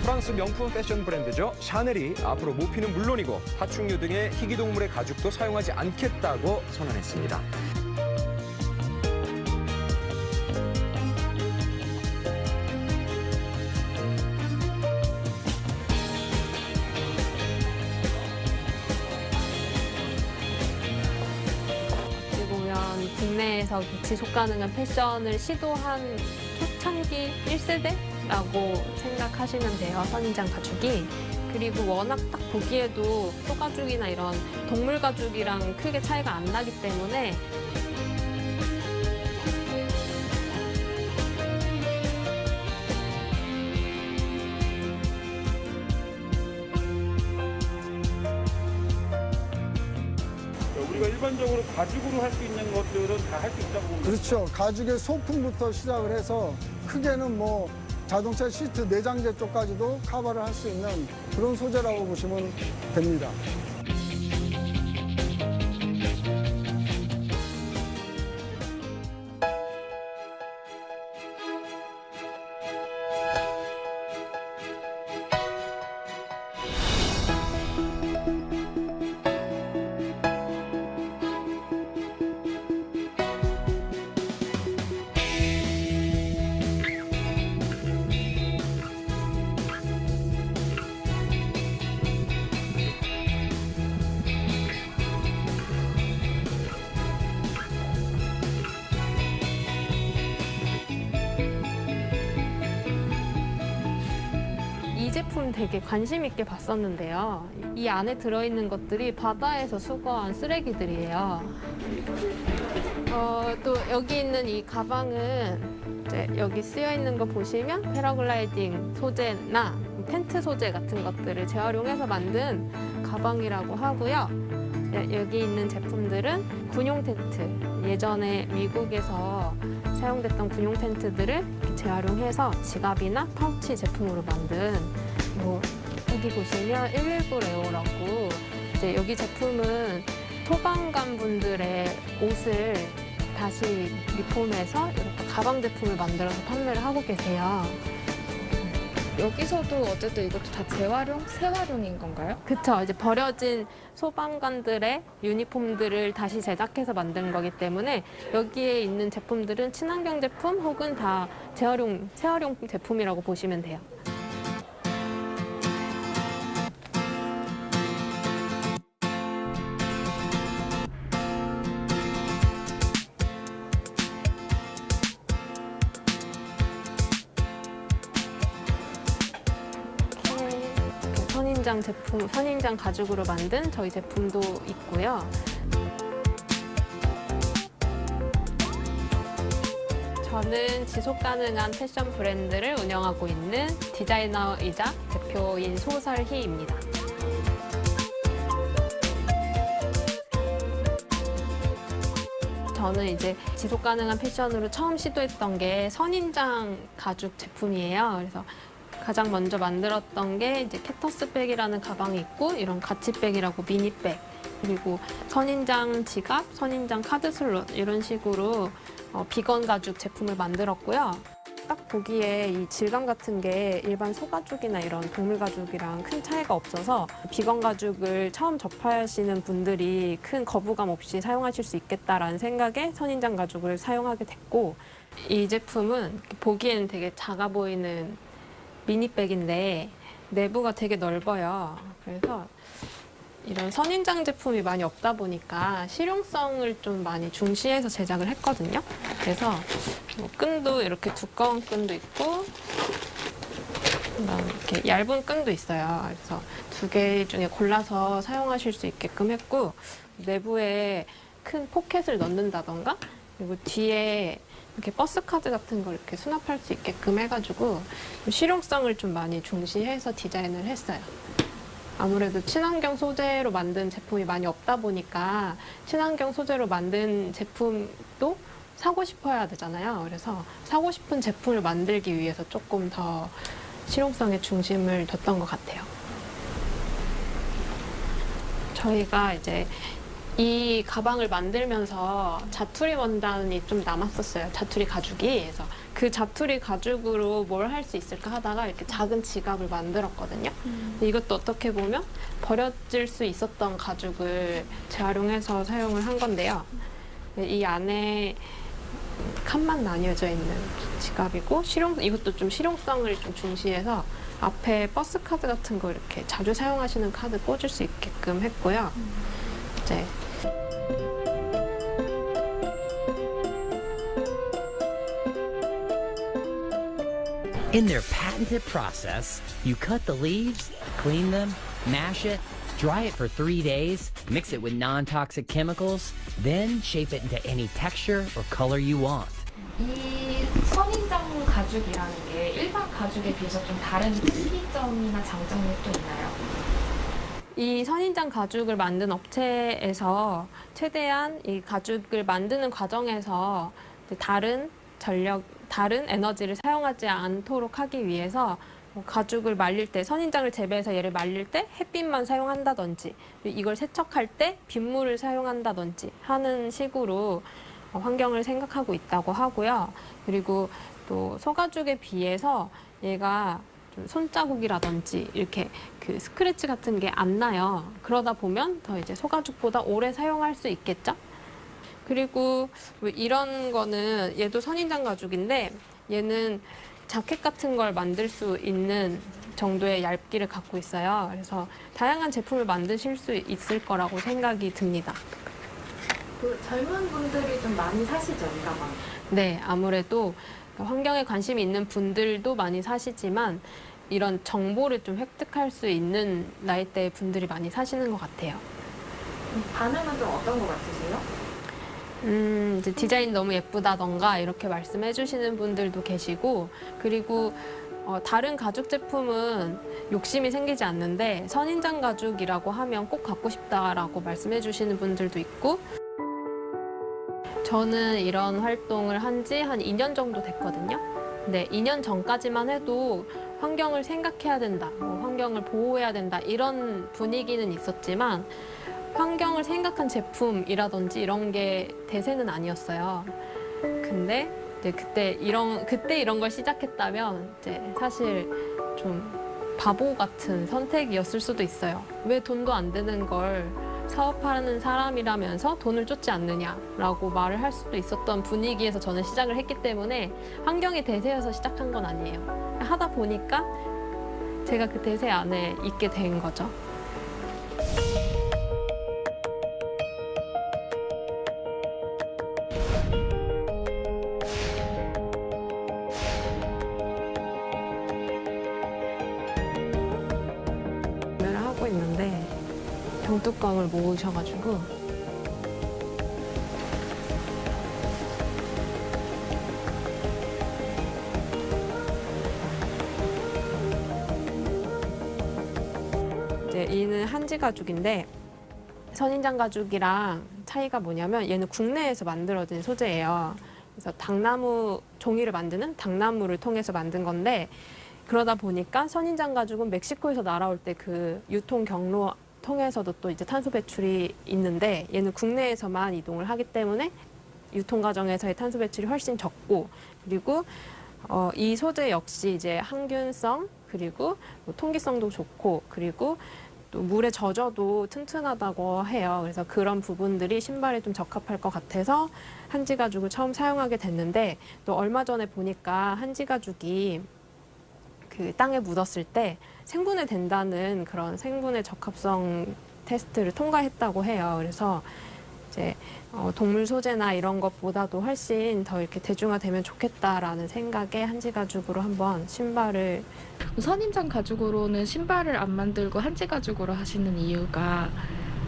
프랑스 명품 패션 브랜드죠. 샤넬이 앞으로 모피는 물론이고 파충류 등의 희귀동물의 가죽도 사용하지 않겠다고 선언했습니다. 국내에서 지속 가능한 패션을 시도한 초창기 1세대라고 생각하시면 돼요, 선인장 가죽이. 그리고 워낙 딱 보기에도 소가죽이나 이런 동물 가죽이랑 크게 차이가 안 나기 때문에 우리가 일반적으로 가죽으로 할 수 있는 것들은 다 할 수 있다고 봅니다. 그렇죠. 가죽의 소품부터 시작을 해서 크게는 뭐 자동차 시트 내장재 쪽까지도 커버를 할 수 있는 그런 소재라고 보시면 됩니다. 이 제품 되게 관심 있게 봤었는데요. 이 안에 들어있는 것들이 바다에서 수거한 쓰레기들이에요. 또 여기 있는 이 가방은 이제 여기 쓰여 있는 거 보시면 패러글라이딩 소재나 텐트 소재 같은 것들을 재활용해서 만든 가방이라고 하고요. 여기 있는 제품들은 군용 텐트, 예전에 미국에서 사용됐던 군용 텐트들을 재활용해서 지갑이나 파우치 제품으로 만든 여기 보시면 119 레오라고 이제 여기 제품은 소방관 분들의 옷을 다시 리폼해서 이렇게 가방 제품을 만들어서 판매를 하고 계세요. 여기서도 어쨌든 이것도 다 재활용, 재활용인 건가요? 그쵸. 이제 버려진 소방관들의 유니폼들을 다시 제작해서 만든 거기 때문에 여기에 있는 제품들은 친환경 제품 혹은 다 재활용 제품이라고 보시면 돼요. 선인장 가죽으로 만든 저희 제품도 있고요. 저는 지속 가능한 패션 브랜드를 운영하고 있는 디자이너이자 대표인 소설희입니다. 저는 이제 지속 가능한 패션으로 처음 시도했던 게 선인장 가죽 제품이에요. 그래서 가장 먼저 만들었던 게 이제 캐터스 백이라는 가방이 있고 이런 가치백이라고 미니백 그리고 선인장 지갑, 선인장 카드 슬롯 이런 식으로 비건 가죽 제품을 만들었고요. 딱 보기에 이 질감 같은 게 일반 소가죽이나 이런 동물 가죽이랑 큰 차이가 없어서 비건 가죽을 처음 접하시는 분들이 큰 거부감 없이 사용하실 수 있겠다라는 생각에 선인장 가죽을 사용하게 됐고 이 제품은 보기에는 되게 작아 보이는 미니백인데 내부가 되게 넓어요. 그래서 이런 선인장 제품이 많이 없다 보니까 실용성을 좀 많이 중시해서 제작을 했거든요. 그래서 끈도 이렇게 두꺼운 끈도 있고 이렇게 얇은 끈도 있어요. 그래서 두 개 중에 골라서 사용하실 수 있게끔 했고 내부에 큰 포켓을 넣는다던가 그리고 뒤에 이렇게 버스 카드 같은 걸 이렇게 수납할 수 있게끔 해가지고 실용성을 좀 많이 중시해서 디자인을 했어요. 아무래도 친환경 소재로 만든 제품이 많이 없다 보니까 친환경 소재로 만든 제품도 사고 싶어야 되잖아요. 그래서 사고 싶은 제품을 만들기 위해서 조금 더 실용성에 중심을 뒀던 것 같아요. 저희가 이제 이 가방을 만들면서 자투리 원단이 좀 남았었어요. 자투리 가죽이. 그래서 그 자투리 가죽으로 뭘 할 수 있을까 하다가 이렇게 작은 지갑을 만들었거든요. 근데 이것도 어떻게 보면 버려질 수 있었던 가죽을 재활용해서 사용을 한 건데요. 이 안에 칸만 나뉘어져 있는 지갑이고 이것도 좀 실용성을 좀 중시해서 앞에 버스 카드 같은 거 이렇게 자주 사용하시는 카드 꽂을 수 있게끔 했고요. 이제 In their patented process, you cut the leaves, clean them, mash it, dry it for 3 days, mix it with non-toxic chemicals, then shape it into any texture or color you want. 이 선인장 가죽이라는 게 일반 가죽에 비해서 좀 다른 특이점이나 장점이 또 있나요? 이 선인장 가죽을 만든 업체에서 최대한 이 가죽을 만드는 과정에서 다른 에너지를 사용하지 않도록 하기 위해서 가죽을 말릴 때, 선인장을 재배해서 얘를 말릴 때 햇빛만 사용한다든지, 이걸 세척할 때 빗물을 사용한다든지 하는 식으로 환경을 생각하고 있다고 하고요. 그리고 또 소가죽에 비해서 얘가 좀 손자국이라든지 이렇게 그 스크래치 같은 게 안 나요. 그러다 보면 더 이제 소가죽보다 오래 사용할 수 있겠죠? 그리고 이런 거는 얘도 선인장 가죽인데 얘는 자켓 같은 걸 만들 수 있는 정도의 얇기를 갖고 있어요. 그래서 다양한 제품을 만드실 수 있을 거라고 생각이 듭니다. 그 젊은 분들이 좀 많이 사시죠, 이 가방? 네, 아무래도 환경에 관심이 있는 분들도 많이 사시지만 이런 정보를 좀 획득할 수 있는 나이대의 분들이 많이 사시는 것 같아요. 반응은 좀 어떤 것 같으세요? 이제 디자인 너무 예쁘다던가 이렇게 말씀해 주시는 분들도 계시고, 그리고 다른 가죽 제품은 욕심이 생기지 않는데 선인장 가죽이라고 하면 꼭 갖고 싶다라고 말씀해 주시는 분들도 있고, 저는 이런 활동을 한 지 한 2년 정도 됐거든요. 근데 2년 전까지만 해도 환경을 생각해야 된다, 환경을 보호해야 된다 이런 분위기는 있었지만 환경을 생각한 제품이라든지 이런 게 대세는 아니었어요. 근데 이제 그때 이런 걸 시작했다면 이제 사실 좀 바보 같은 선택이었을 수도 있어요. 왜 돈도 안 되는 걸 사업하는 사람이라면서 돈을 쫓지 않느냐라고 말을 할 수도 있었던 분위기에서 저는 시작을 했기 때문에 환경이 대세여서 시작한 건 아니에요. 하다 보니까 제가 그 대세 안에 있게 된 거죠. 구매를 하고 있는데 병뚜껑을 모으셔가지고 이제 이는 한지 가죽인데 선인장 가죽이랑 차이가 뭐냐면 얘는 국내에서 만들어진 소재예요. 그래서 당나무 종이를 만드는 당나무를 통해서 만든 건데, 그러다 보니까 선인장 가죽은 멕시코에서 날아올 때 그 유통 경로 통해서도 또 이제 탄소 배출이 있는데 얘는 국내에서만 이동을 하기 때문에 유통 과정에서의 탄소 배출이 훨씬 적고, 그리고 이 소재 역시 이제 항균성 그리고 뭐 통기성도 좋고, 그리고 또 물에 젖어도 튼튼하다고 해요. 그래서 그런 부분들이 신발에 좀 적합할 것 같아서 한지 가죽을 처음 사용하게 됐는데, 또 얼마 전에 보니까 한지 가죽이 그 땅에 묻었을 때 생분해 된다는 그런 생분해 적합성 테스트를 통과했다고 해요. 그래서 이제 동물 소재나 이런 것보다도 훨씬 더 이렇게 대중화되면 좋겠다라는 생각에 한지 가죽으로 한번 신발을. 선인장 가죽으로는 신발을 안 만들고 한지 가죽으로 하시는 이유가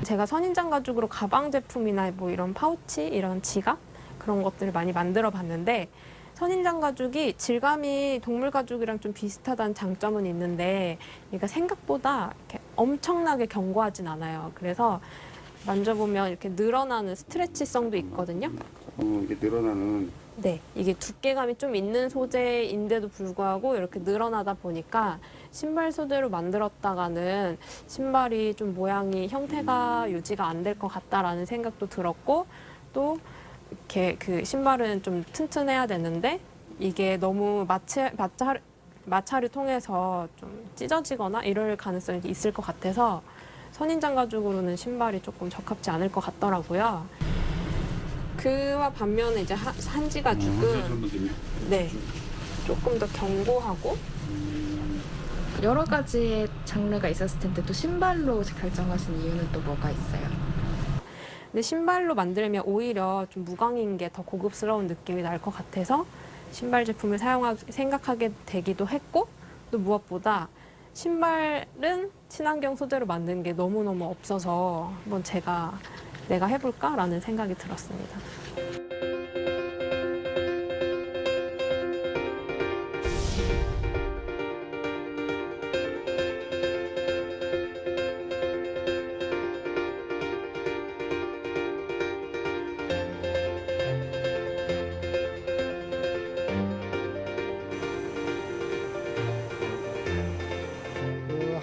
제가 선인장 가죽으로 가방 제품이나 뭐 이런 파우치, 이런 지갑 그런 것들을 많이 만들어 봤는데, 선인장 가죽이 질감이 동물 가죽이랑 좀 비슷하다는 장점은 있는데 얘가 생각보다 이렇게 엄청나게 견고하진 않아요. 그래서 만져보면 이렇게 늘어나는 스트레치성도 있거든요. 이게 늘어나는. 네, 이게 두께감이 좀 있는 소재인데도 불구하고 이렇게 늘어나다 보니까 신발 소재로 만들었다가는 신발이 좀 모양이 형태가 유지가 안 될 것 같다라는 생각도 들었고, 또 이렇게 그 신발은 좀 튼튼해야 되는데 이게 너무 마찰을 통해서 좀 찢어지거나 이럴 가능성이 있을 것 같아서 선인장 가죽으로는 신발이 조금 적합지 않을 것 같더라고요. 그와 반면에 이제 한지 가죽은 네, 조금 더 견고하고 여러 가지의 장르가 있었을 텐데 또 신발로 결정하신 이유는 또 뭐가 있어요? 근데 신발로 만들면 오히려 좀 무광인 게 더 고급스러운 느낌이 날 것 같아서 신발 제품을 생각하게 되기도 했고 또 무엇보다 신발은 친환경 소재로 만든 게 너무너무 없어서 한번 내가 해볼까라는 생각이 들었습니다.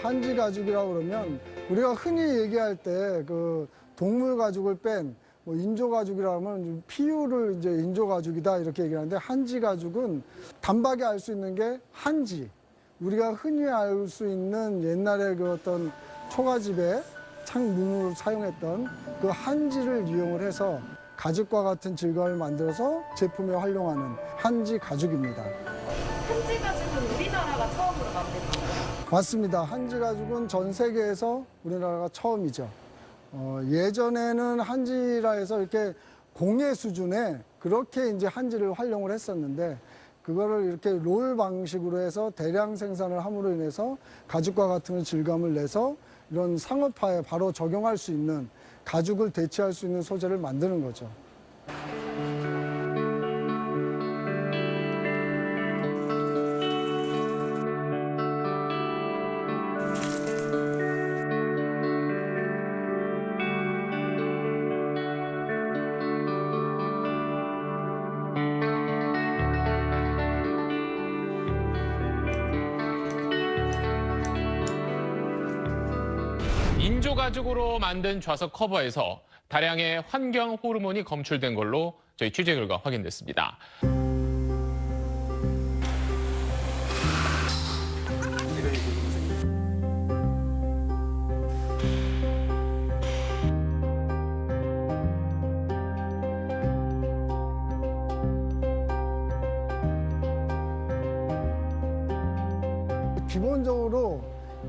한지 가죽이라고 그러면 우리가 흔히 얘기할 때 그 동물 가죽을 뺀 뭐 인조 가죽이라면 피유를 이제 인조 가죽이다 이렇게 얘기하는데 한지 가죽은 단박에 알 수 있는 게 한지. 우리가 흔히 알 수 있는 옛날에 그 어떤 초가집에 창문으로 사용했던 그 한지를 이용을 해서 가죽과 같은 질감을 만들어서 제품에 활용하는 한지 가죽입니다. 한지 가죽은 우리나라가 처음으로 만든 거예요? 맞습니다. 한지 가죽은 전 세계에서 우리나라가 처음이죠. 예전에는 한지라 해서 이렇게 공예 수준에 그렇게 이제 한지를 활용을 했었는데 그거를 이렇게 롤 방식으로 해서 대량 생산을 함으로 인해서 가죽과 같은 질감을 내서 이런 상업화에 바로 적용할 수 있는 가죽을 대체할 수 있는 소재를 만드는 거죠. 인조 가죽으로 만든 좌석 커버에서 다량의 환경 호르몬이 검출된 걸로 저희 취재 결과 확인됐습니다. 기본적으로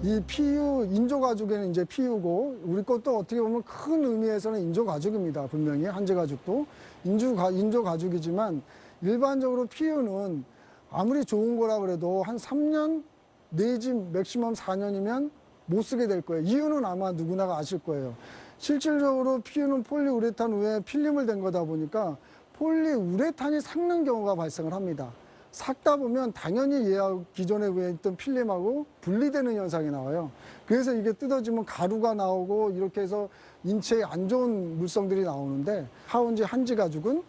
이 PU 인조 가죽에는 이제 PU고 우리 것도 어떻게 보면 큰 의미에서는 인조 가죽입니다. 분명히 한지 가죽도 인조 가죽이지만 일반적으로 PU는 아무리 좋은 거라 그래도 한 3년 내지 맥시멈 4년이면 못 쓰게 될 거예요. 이유는 아마 누구나가 아실 거예요. 실질적으로 PU는 폴리우레탄 후에 필름을 댄 거다 보니까 폴리우레탄이 삭는 경우가 발생을 합니다. 삭다 보면 당연히 얘하고 기존에 위에 있던 필름하고 분리되는 현상이 나와요. 그래서 이게 뜯어지면 가루가 나오고 이렇게 해서 인체에 안 좋은 물성들이 나오는데 하운지 한지 가죽은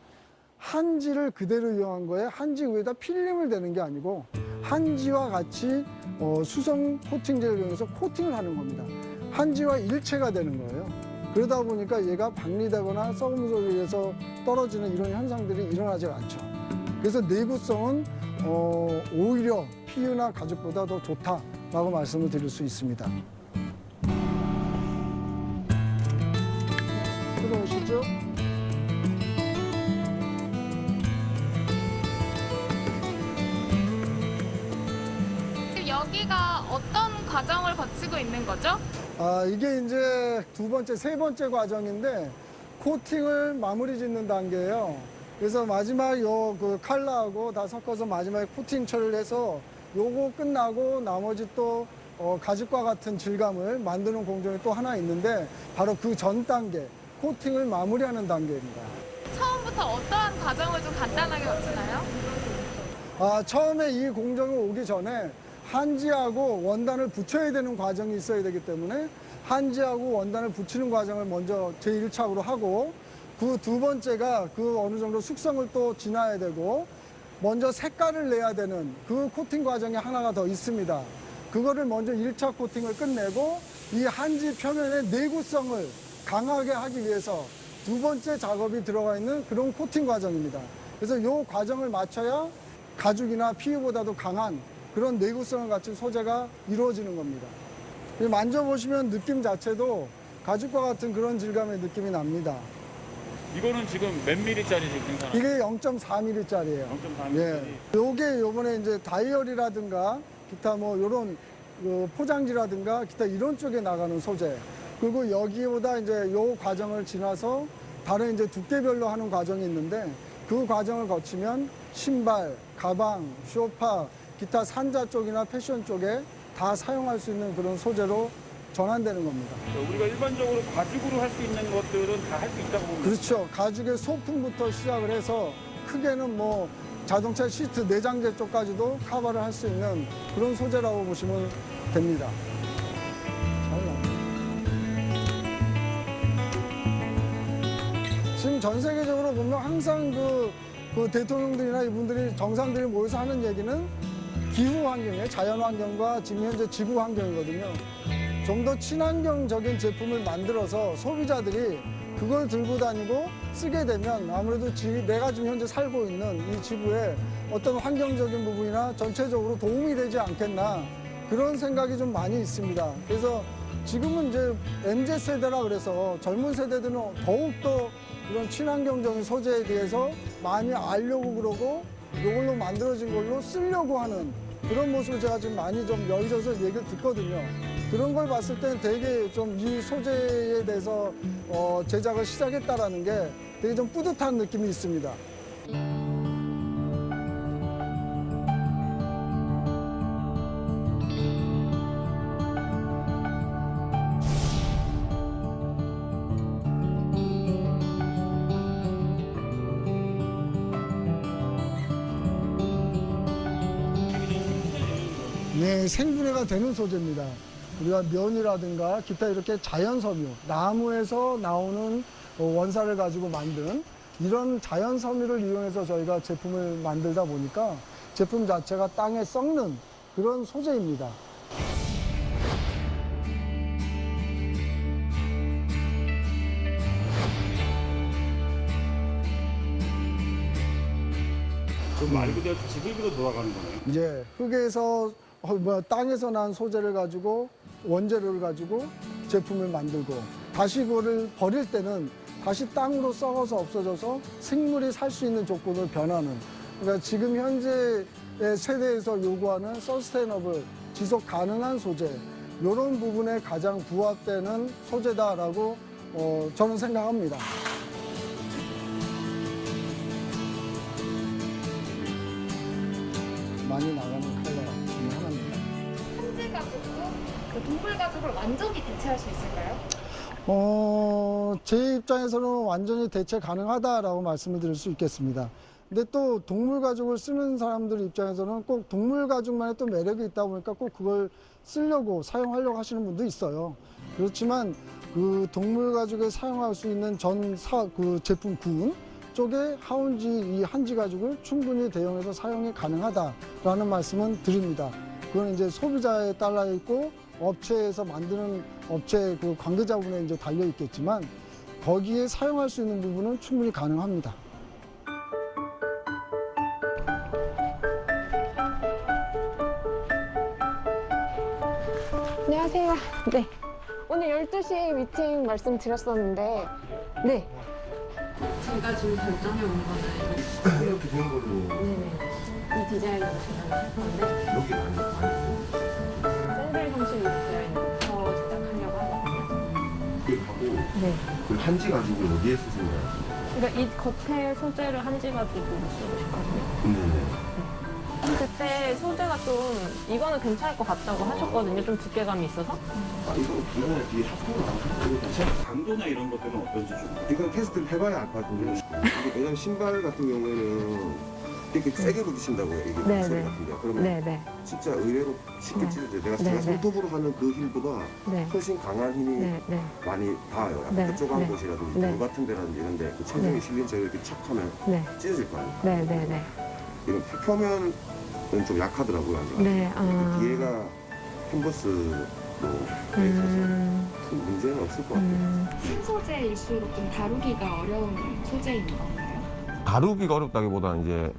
한지를 그대로 이용한 거에 한지 위에다 필름을 대는 게 아니고 한지와 같이 수성 코팅제를 이용해서 코팅을 하는 겁니다. 한지와 일체가 되는 거예요. 그러다 보니까 얘가 박리되거나 썩음으로 인해서 떨어지는 이런 현상들이 일어나지 않죠. 그래서 내구성은 오히려 PU나 가죽보다 더 좋다라고 말씀을 드릴 수 있습니다. 들어오시죠. 여기가 어떤 과정을 거치고 있는 거죠? 이게 이제 두 번째, 세 번째 과정인데 코팅을 마무리 짓는 단계예요. 그래서 마지막 그 칼라하고 다 섞어서 마지막에 코팅 처리를 해서 요거 끝나고 나머지 또 가죽과 같은 질감을 만드는 공정이 또 하나 있는데 바로 그 전 단계, 코팅을 마무리하는 단계입니다. 처음부터 어떠한 과정을 좀 간단하게 거치나요? 처음에 이 공정이 오기 전에 한지하고 원단을 붙여야 되는 과정이 있어야 되기 때문에 한지하고 원단을 붙이는 과정을 먼저 제1차로 하고 그 두 번째가 그 어느 정도 숙성을 또 지나야 되고 먼저 색깔을 내야 되는 그 코팅 과정이 하나가 더 있습니다. 그거를 먼저 1차 코팅을 끝내고 이 한지 표면의 내구성을 강하게 하기 위해서 두 번째 작업이 들어가 있는 그런 코팅 과정입니다. 그래서 이 과정을 마쳐야 가죽이나 PU보다도 강한 그런 내구성을 갖춘 소재가 이루어지는 겁니다. 만져보시면 느낌 자체도 가죽과 같은 그런 질감의 느낌이 납니다. 이거는 지금 몇 밀리짜리 지금 생산하는 이게 0.4mm짜리예요. 0.4mm. 예. 요게 요번에 이제 다이어리라든가 기타 뭐 요런 포장지라든가 기타 이런 쪽에 나가는 소재. 그리고 여기보다 이제 요 과정을 지나서 다른 이제 두께별로 하는 과정이 있는데 그 과정을 거치면 신발, 가방, 쇼파, 기타 산자 쪽이나 패션 쪽에 다 사용할 수 있는 그런 소재로 전환되는 겁니다. 우리가 일반적으로 가죽으로 할 수 있는 것들은 다 할 수 있다고 보면 그렇죠. 가죽의 소품부터 시작을 해서 크게는 뭐 자동차 시트 내장재 쪽까지도 커버를 할 수 있는 그런 소재라고 보시면 됩니다. 잘 나와요. 지금 전 세계적으로 보면 항상 그 대통령들이나 이분들이 정상들이 모여서 하는 얘기는 기후 환경이에요. 자연 환경과 지금 현재 지구 환경이거든요. 좀 더 친환경적인 제품을 만들어서 소비자들이 그걸 들고 다니고 쓰게 되면 아무래도 내가 지금 현재 살고 있는 이 지구에 어떤 환경적인 부분이나 전체적으로 도움이 되지 않겠나 그런 생각이 좀 많이 있습니다. 그래서 지금은 이제 MZ세대라 그래서 젊은 세대들은 더욱더 이런 친환경적인 소재에 대해서 많이 알려고 그러고 이걸로 만들어진 걸로 쓰려고 하는 그런 모습을 제가 지금 많이 좀 여기저기서 얘기를 듣거든요. 그런 걸 봤을 때는 되게 좀 이 소재에 대해서 제작을 시작했다라는 게 되게 좀 뿌듯한 느낌이 있습니다. 네, 생분해가 되는 소재입니다. 우리가 면이라든가 기타 이렇게 자연 섬유, 나무에서 나오는 원사를 가지고 만든 이런 자연 섬유를 이용해서 저희가 제품을 만들다 보니까 제품 자체가 땅에 썩는 그런 소재입니다. 그럼 말 그대로 지들기로 돌아가는 거네요. 이제 흙에서 땅에서 난 소재를 가지고 원재료를 가지고 제품을 만들고 다시 그거를 버릴 때는 다시 땅으로 썩어서 없어져서 생물이 살 수 있는 조건을 변하는 그러니까 지금 현재 세대에서 요구하는 서스테이너블 지속 가능한 소재 이런 부분에 가장 부합되는 소재다라고 저는 생각합니다. 많이 나가는 컬러 중에 하나입니다. 현재 가죽도 그 동물 가죽을 완전히 대체할 수 있을까요? 제 입장에서는 완전히 대체 가능하다라고 말씀을 드릴 수 있겠습니다. 근데 또 동물 가죽을 쓰는 사람들 입장에서는 꼭 동물 가죽만의 또 매력이 있다 보니까 꼭 그걸 쓰려고 사용하려고 하시는 분도 있어요. 그렇지만 그 동물 가죽에 사용할 수 있는 그 제품 군 쪽에 하운지 이 한지 가죽을 충분히 대용해서 사용이 가능하다라는 말씀은 드립니다. 그건 이제 소비자에 따라 있고 업체에서 만드는 업체 그 관계자분에 이제 달려 있겠지만 거기에 사용할 수 있는 부분은 충분히 가능합니다. 안녕하세요. 네. 오늘 12시 미팅 말씀드렸었는데, 네. 제가 지금 결정해 온 거는 이렇게 된 걸로 네네. 이 디자인으로 제작할 건데 여기 많이 샌들 형식으로 되어 있는 거 제작하려고 하거든요. 이렇게 하고 네. 그 한지 가지고 어디에 쓰시나요? 그러니까 이 겉에 소재를 한지 가죽으로 쓰고 싶거든요. 네. 그때 소재가 좀 이거는 괜찮을 것 같다고 하셨거든요. 좀 두께감이 있어서. 아 이거 이번에 뒤에 핫플로 나오셨어요. 강도나 이런 것들은 어떤지 좀. 이건 테스트를 해봐야 알 것 같은데요. 이게 왜냐면 신발 같은 경우에는 이렇게 세게 부딪힌다고요. 이게 네, 소리 네. 같은 게. 그러면 네네. 진짜 의외로 쉽게 네. 찢어져요. 내가 네, 네. 손톱으로 하는 그 힘보다 네. 훨씬 강한 힘이 네네. 많이 닿아요. 약간 네, 쪼간 네. 곳이라든지 네. 돌 같은 데라든지 이런데 그 체중이 네. 실린 채로 이렇게 착 하면 네. 찢어질 거 아닙니까? 네네네. 이런 표면은 좀 약하더라고요. 아직. 네. 아. 뒤에가 캔버스로 돼 있어서 큰 문제는 없을 것 같아요. 신소재일수록 좀 다루기가 어려운 소재인 건가요? 다루기가 어렵다기보다는 이제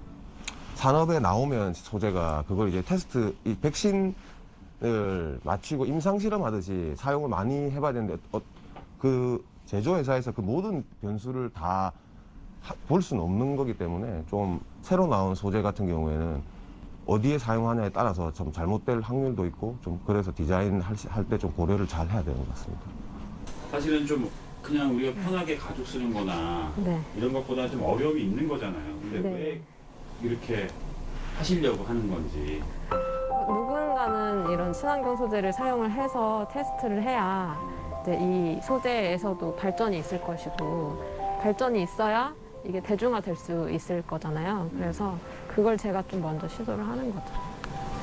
산업에 나오면 소재가 그걸 이제 테스트, 이 백신을 맞추고 임상 실험하듯이 사용을 많이 해봐야 되는데 그 제조회사에서 그 모든 변수를 다 볼 수는 없는 거기 때문에 좀 새로 나온 소재 같은 경우에는 어디에 사용하냐에 따라서 좀 잘못될 확률도 있고 좀 그래서 디자인 할 때 좀 고려를 잘 해야 되는 것 같습니다. 사실은 좀 그냥 우리가 편하게 가죽 쓰는 거나 네. 이런 것보다 좀 어려움이 있는 거잖아요. 근데 네. 왜 이렇게 하시려고 하는 건지. 누군가는 이런 친환경 소재를 사용을 해서 테스트를 해야 이제 이 소재에서도 발전이 있을 것이고 발전이 있어야 이게 대중화될 수 있을 거잖아요. 그래서 그걸 제가 좀 먼저 시도를 하는 거죠.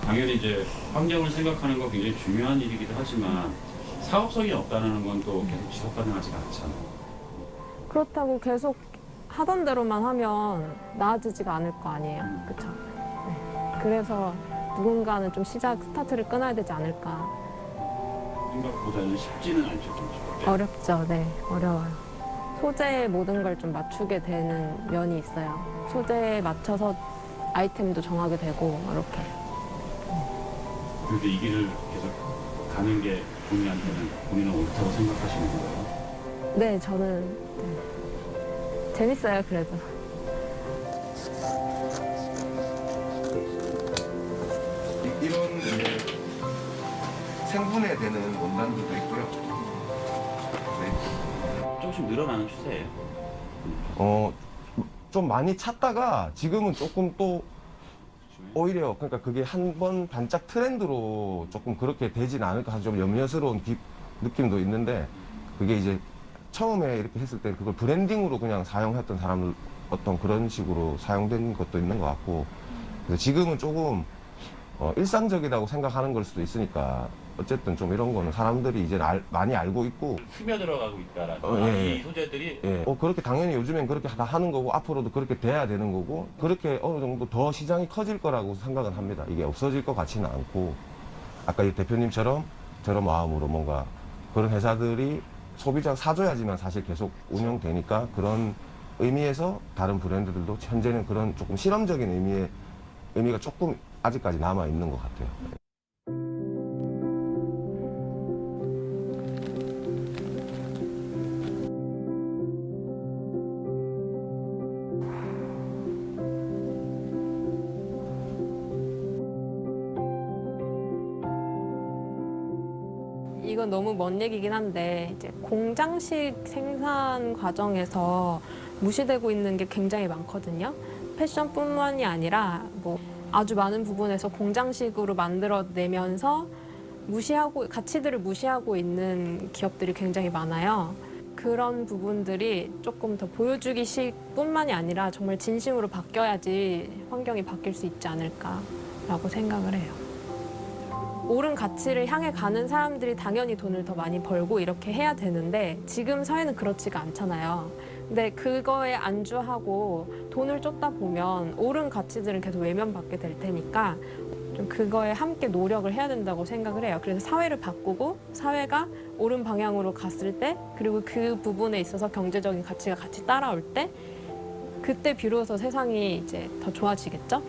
당연히 이제 환경을 생각하는 거 굉장히 중요한 일이기도 하지만 사업성이 없다는 건 또 계속 지속 가능하지가 않잖아요. 그렇다고 계속 하던 대로만 하면 나아지지가 않을 거 아니에요. 그렇죠? 네. 그래서 누군가는 좀 스타트를 끊어야 되지 않을까. 생각보다는 쉽지는 않죠. 좀. 어렵죠. 네, 어려워요. 소재에 모든 걸 좀 맞추게 되는 면이 있어요. 소재에 맞춰서 아이템도 정하게 되고 이렇게. 그런데 이 길을 계속 가는 게 본인은 옳다고 생각하시는 거예요? 네, 저는 네. 재밌어요. 그래도. 이런 이제 생분해 되는 원단들도 있고요. 네. 조금씩 늘어나는 추세예요. 좀 많이 찾다가 지금은 조금 또 오히려 그러니까 그게 한 번 반짝 트렌드로 조금 그렇게 되진 않을까 해서 좀 염려스러운 느낌도 있는데 그게 이제 처음에 이렇게 했을 때 그걸 브랜딩으로 그냥 사용했던 사람들 어떤 그런 식으로 사용된 것도 있는 것 같고 그래서 지금은 조금 일상적이라고 생각하는 걸 수도 있으니까 어쨌든 좀 이런 거는 사람들이 이제 많이 알고 있고 스며들어가고 있다라는 예. 이 소재들이 예. 그렇게 당연히 요즘엔 그렇게 다 하는 거고 앞으로도 그렇게 돼야 되는 거고 그렇게 어느 정도 더 시장이 커질 거라고 생각은 합니다. 이게 없어질 것 같지는 않고 아까 이 대표님처럼 저런 마음으로 뭔가 그런 회사들이 소비자 사줘야지만 사실 계속 운영되니까 그런 의미에서 다른 브랜드들도 현재는 그런 조금 실험적인 의미가 조금 아직까지 남아 있는 것 같아요. 이건 너무 먼 얘기긴 한데 이제 공장식 생산 과정에서 무시되고 있는 게 굉장히 많거든요. 패션뿐만이 아니라 뭐 아주 많은 부분에서 공장식으로 만들어내면서 가치들을 무시하고 있는 기업들이 굉장히 많아요. 그런 부분들이 조금 더 보여주기식뿐만이 아니라 정말 진심으로 바뀌어야지 환경이 바뀔 수 있지 않을까라고 생각을 해요. 옳은 가치를 향해 가는 사람들이 당연히 돈을 더 많이 벌고 이렇게 해야 되는데 지금 사회는 그렇지가 않잖아요. 근데 그거에 안주하고 돈을 쫓다 보면 옳은 가치들은 계속 외면받게 될 테니까 좀 그거에 함께 노력을 해야 된다고 생각을 해요. 그래서 사회를 바꾸고 사회가 옳은 방향으로 갔을 때 그리고 그 부분에 있어서 경제적인 가치가 같이 따라올 때 그때 비로소 세상이 이제 더 좋아지겠죠?